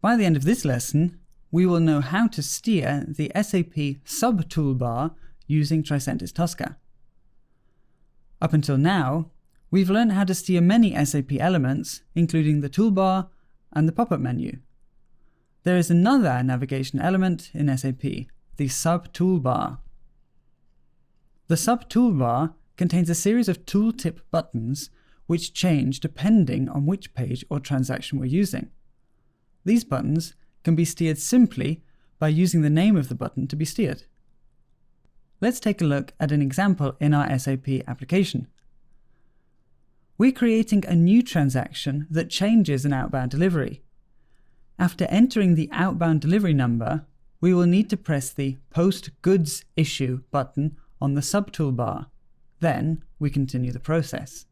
By the end of this lesson, we will know how to steer the SAP sub-toolbar using Tricentis Tosca. Up until now, we've learned how to steer many SAP elements, including the toolbar and the pop-up menu. There is another navigation element in SAP, the sub-toolbar. The sub-toolbar contains a series of tooltip buttons which change depending on which page or transaction we're using. These buttons can be steered simply by using the name of the button to be steered. Let's take a look at an example in our SAP application. We're creating a new transaction that changes an outbound delivery. After entering the outbound delivery number, we will need to press the Post Goods Issue button on the sub-toolbar. Then we continue the process.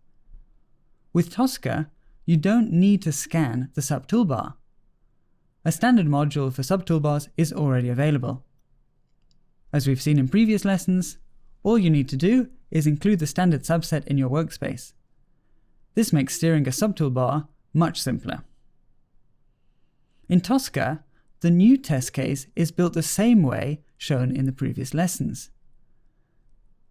With Tosca, you don't need to scan the sub-toolbar. A standard module for sub-toolbars is already available. As we've seen in previous lessons, all you need to do is include the standard subset in your workspace. This makes steering a sub-toolbar much simpler. In Tosca, the new test case is built the same way shown in the previous lessons.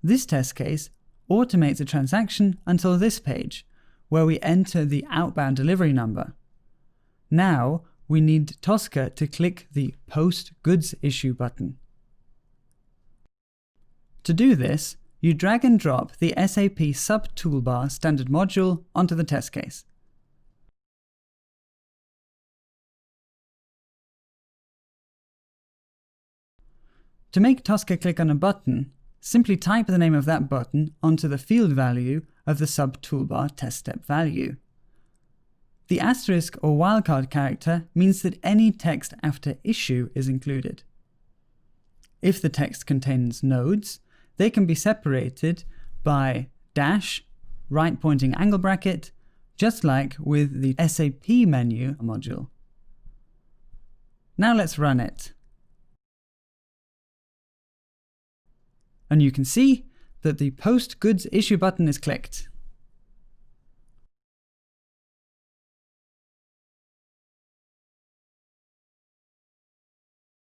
This test case automates a transaction until this page, where we enter the outbound delivery number. Now, we need Tosca to click the Post Goods Issue button. To do this, you drag and drop the SAP sub-toolbar standard module onto the test case. To make Tosca click on a button, simply type the name of that button onto the field value of the sub-toolbar test step value. The asterisk or wildcard character means that any text after issue is included. If the text contains nodes, they can be separated by dash, right pointing angle bracket, just like with the SAP menu module. Now let's run it. And you can see that the Post Goods Issue button is clicked.